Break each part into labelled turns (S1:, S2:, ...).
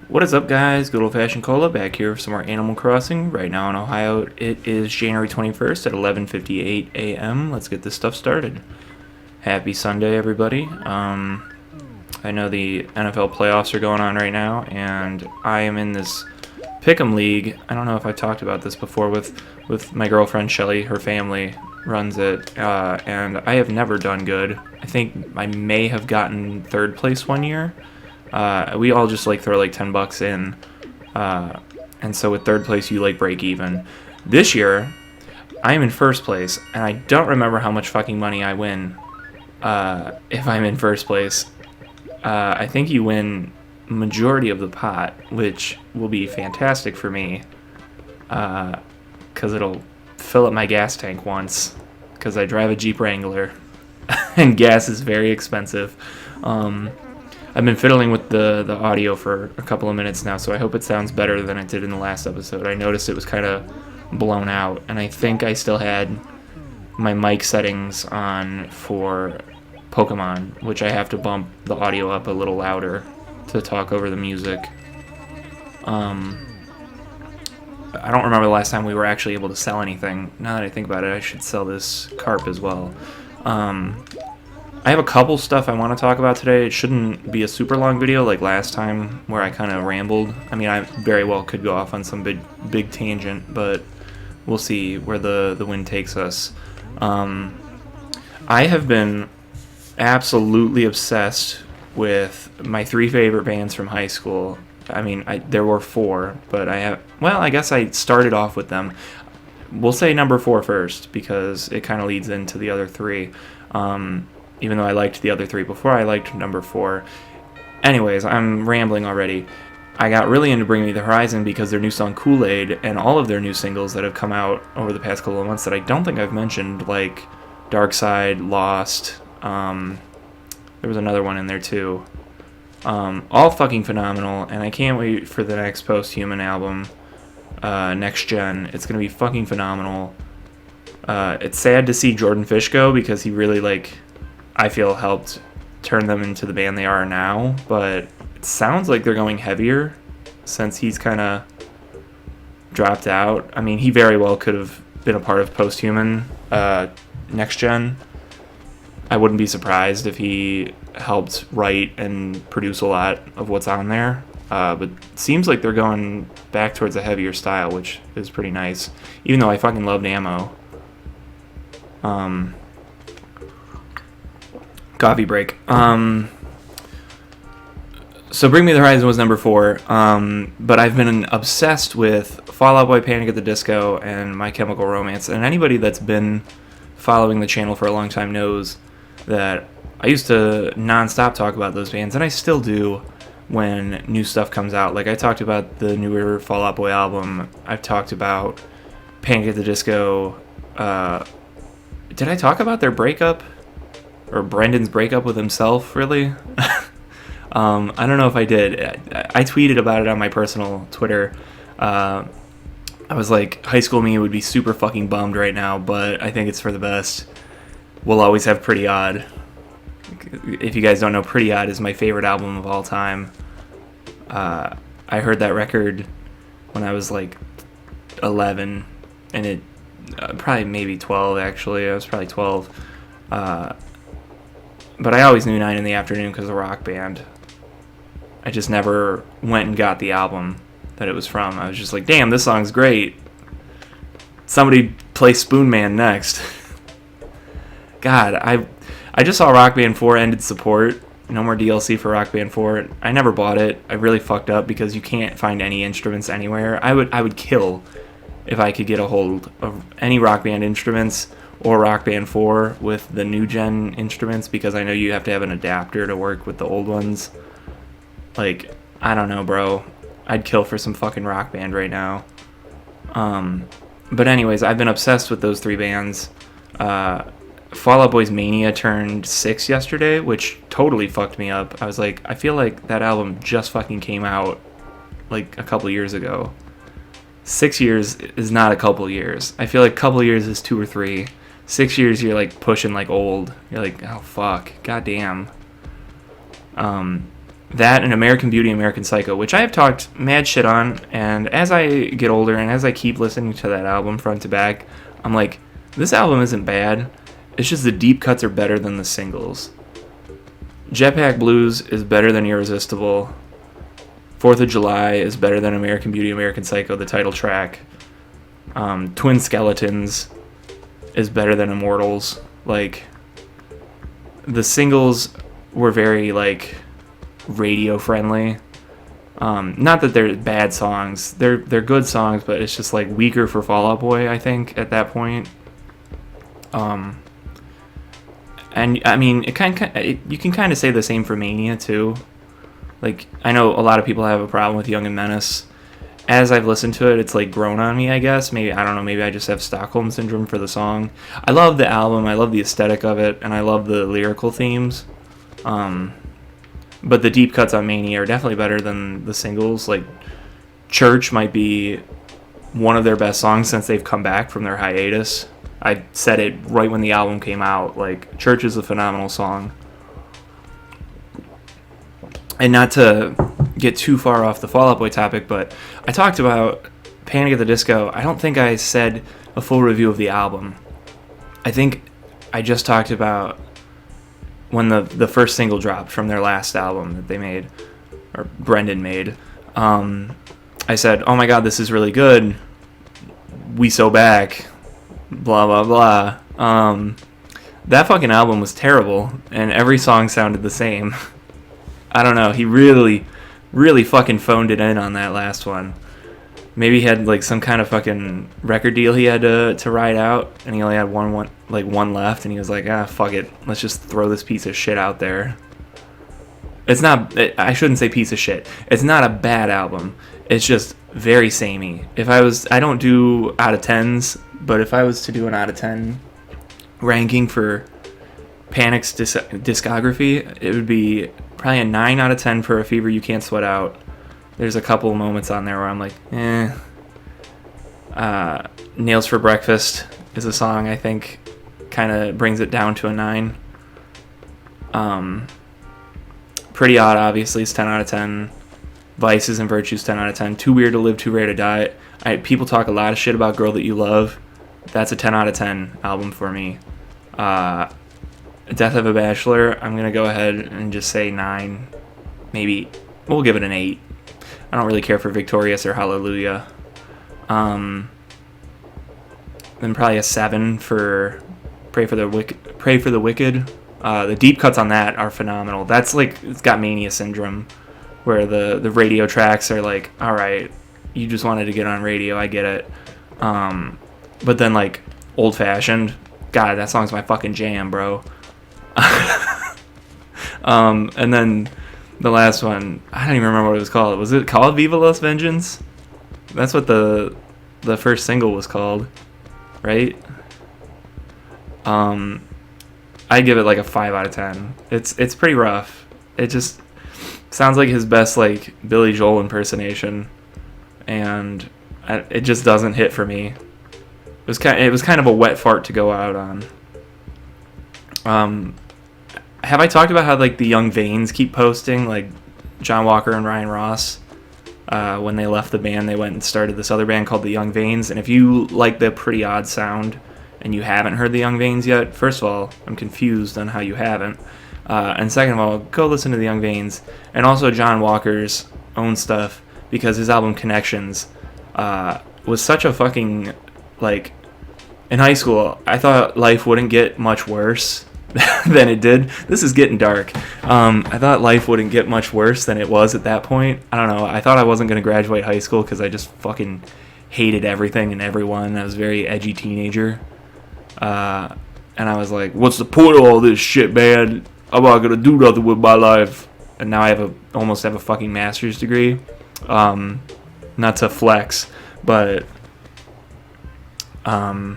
S1: What is up, guys? Good old-fashioned Cola back here for some more Animal Crossing. Right now in Ohio, it is January 21st at 11:58 a.m. Let's get this stuff started. Happy Sunday, everybody. I know the NFL playoffs are going on right now, and I am in this Pick'em League. I don't know if I talked about this before with my girlfriend, Shelly. Her family runs it, and I have never done good. I think I may have gotten third place one year. We all just throw $10 in, and so with third place you break even. This year I am in first place, and I don't remember how much fucking money I win if I'm in first place. I think you win majority of the pot, which will be fantastic for me, because it'll fill up my gas tank once, because I drive a Jeep Wrangler and gas is very expensive. I've been fiddling with the audio for a couple of minutes now, so I hope it sounds better than it did in the last episode. I noticed it was kind of blown out, and I think I still had my mic settings on for Pokemon, which I have to bump the audio up a little louder to talk over the music. I don't remember the last time we were actually able to sell anything. Now that I think about it, I should sell this carp as well. I have a couple stuff I want to talk about today. It shouldn't be a super long video like last time where I kind of rambled. I mean, I very well could go off on some big tangent, but we'll see where the wind takes us. I have been absolutely obsessed with my three favorite bands from high school. I mean, there were four, but I guess I started off with them. We'll say number 4 first, because it kind of leads into the other three. Even though I liked the other three before, I liked number 4. Anyways, I'm rambling already. I got really into Bring Me the Horizon because their new song Kool-Aid and all of their new singles that have come out over the past couple of months that I don't think I've mentioned, like Dark Side, Lost, there was another one in there too. All fucking phenomenal, and I can't wait for the next Post-Human album, Next Gen. It's gonna be fucking phenomenal. It's sad to see Jordan Fish go because he really I feel helped turn them into the band they are now, but it sounds like they're going heavier since he's kind of dropped out. I mean, he very well could have been a part of Post-Human, Next Gen. I wouldn't be surprised if he helped write and produce a lot of what's on there, but it seems like they're going back towards a heavier style, which is pretty nice, even though I fucking loved Ammo. Coffee break. So Bring Me the Horizon was number 4, but I've been obsessed with Fall Out Boy, Panic at the Disco, and My Chemical Romance, and anybody that's been following the channel for a long time knows that I used to non-stop talk about those bands, and I still do when new stuff comes out. Like, I talked about the newer Fall Out Boy album. I've talked about Panic at the Disco. Did I talk about their breakup? Or Brendan's breakup with himself, really? I don't know if I did. I tweeted about it on my personal Twitter. I was like, high school me would be super fucking bummed right now, but I think it's for the best. We'll always have Pretty Odd. If you guys don't know, Pretty Odd is my favorite album of all time. I heard that record when I was 11, and it probably maybe 12 actually. I was probably 12. But I always knew 9 in the Afternoon because of Rock Band. I just never went and got the album that it was from. I was just like, damn, this song's great. Somebody play Spoon Man next. God, I just saw Rock Band 4 ended support. No more DLC for Rock Band 4. I never bought it. I really fucked up because you can't find any instruments anywhere. I would kill if I could get a hold of any Rock Band instruments or Rock Band 4 with the new gen instruments, because I know you have to have an adapter to work with the old ones. I don't know, bro. I'd kill for some fucking Rock Band right now. But anyways, I've been obsessed with those 3 bands. Fall Out Boy's Mania turned 6 yesterday, which totally fucked me up. I was like, I feel like that album just fucking came out a couple years ago. 6 years is not a couple years. I feel like a couple years is 2 or 3. 6 years, you're pushing old. You're like, oh fuck, goddamn. That and American Beauty, American Psycho, which I have talked mad shit on, and as I get older and as I keep listening to that album front to back, I'm like, this album isn't bad. It's just the deep cuts are better than the singles. Jetpack Blues is better than Irresistible. 4th of July is better than American Beauty, American Psycho, the title track. Twin Skeletons is better than Immortals. Like, the singles were very, like, radio friendly. Not that they're bad songs. They're good songs, but it's just, like, weaker for Fall Out Boy, I think, at that point. And I mean, you can kind of say the same for Mania too. Like, I know a lot of people have a problem with Young and Menace. As I've listened to it, it's like grown on me, I guess. Maybe, I don't know, maybe I just have Stockholm Syndrome for the song. I love the album, I love the aesthetic of it, and I love the lyrical themes. But the deep cuts on Mania are definitely better than the singles. Like, Church might be one of their best songs since they've come back from their hiatus. I said it right when the album came out. Like, Church is a phenomenal song. And not to get too far off the Fall Out Boy topic, but I talked about Panic at the Disco. I don't think I said a full review of the album. I think I just talked about when the first single dropped from their last album that they made, or Brendan made. I said, oh my god, this is really good. We So Back. Blah, blah, blah. That fucking album was terrible, and every song sounded the same. I don't know, he really, really fucking phoned it in on that last one. Maybe he had, like, some kind of fucking record deal he had to ride out, and he only had one left, and he was like, fuck it, let's just throw this piece of shit out there. It's not, I shouldn't say piece of shit. It's not a bad album. It's just very samey. I don't do out of 10s, but if I was to do an out of 10 ranking for Panic's discography, it would be probably a 9 out of 10 for A Fever You Can't Sweat Out. There's a couple moments on there where I'm like, Nails for Breakfast is a song I think kind of brings it down to a 9. Pretty Odd, obviously, is 10 out of 10. Vices and Virtues, 10 out of 10. Too Weird to Live, Too Rare to Die. People talk a lot of shit about Girl That You Love. That's a 10 out of 10 album for me. Death of a Bachelor, I'm going to go ahead and just say 9. Maybe, we'll give it an 8. I don't really care for Victorious or Hallelujah. Then probably a 7 for Pray for the Wicked. The deep cuts on that are phenomenal. That's like, it's got Mania syndrome, where the radio tracks are like, alright, you just wanted to get on radio, I get it. But then, like, Old Fashioned, God, that song's my fucking jam, bro. And then the last one, I don't even remember what it was called. Was it called Viva Las Vengeance? That's what the first single was called, right? I'd give it like a 5 out of 10. It's pretty rough. It just sounds like his best, like, Billy Joel impersonation, and it just doesn't hit for me. It was kind of a wet fart to go out on. Have I talked about how, like, the Young Vanes keep posting, like, John Walker and Ryan Ross? When they left the band, they went and started this other band called the Young Vanes. And if you like the Pretty Odd sound and you haven't heard the Young Vanes yet, first of all, I'm confused on how you haven't. And second of all, go listen to the Young Vanes. And also John Walker's own stuff, because his album Connections was such a fucking, like, in high school, I thought life wouldn't get much worse than it did. This is getting dark. I thought life wouldn't get much worse than it was at that point. I don't know. I thought I wasn't going to graduate high school because I just fucking hated everything and everyone. I was a very edgy teenager. And I was like, what's the point of all this shit, man? I'm not going to do nothing with my life. And now I almost have a fucking master's degree. Not to flex, but I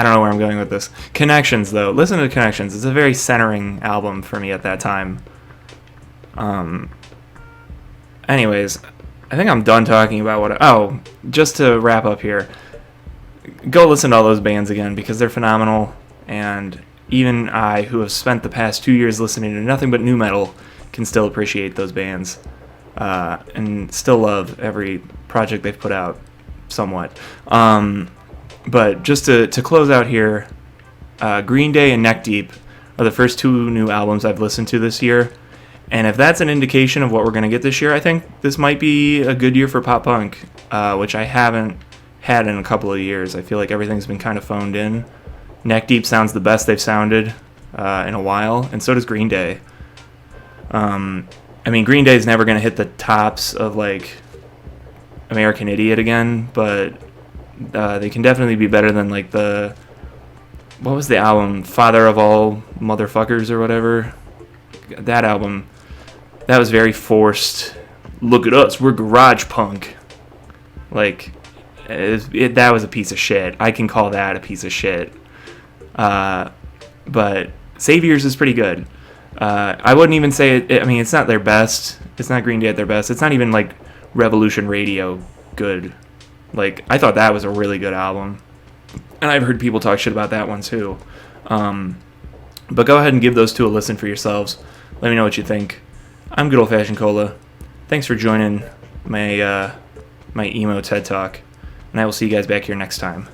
S1: don't know where I'm going with this. Connections, though. Listen to Connections. It's a very centering album for me at that time. Anyways, I think I'm done talking about just to wrap up here. Go listen to all those bands again, because they're phenomenal. And even I, who have spent the past 2 years listening to nothing but new metal, can still appreciate those bands and still love every project they've put out somewhat. But just to close out here, Green Day and Neck Deep are the first two new albums I've listened to this year. And if that's an indication of what we're going to get this year, I think this might be a good year for pop punk, which I haven't had in a couple of years. I feel like everything's been kind of phoned in. Neck Deep sounds the best they've sounded in a while, and so does Green Day. I mean, Green Day is never going to hit the tops of, like, American Idiot again, but they can definitely be better than, like, what was the album? Father of All Motherfuckers or whatever? That album, that was very forced. Look at us, we're garage punk. Like, that was a piece of shit. I can call that a piece of shit. But Saviors is pretty good. I wouldn't even say it. I mean, it's not their best. It's not Green Day at their best. It's not even like Revolution Radio good. Like, I thought that was a really good album, and I've heard people talk shit about that one too. But go ahead and give those two a listen for yourselves. Let me know what you think. I'm Good Old Fashioned Cola. Thanks for joining my emo TED Talk, and I will see you guys back here next time.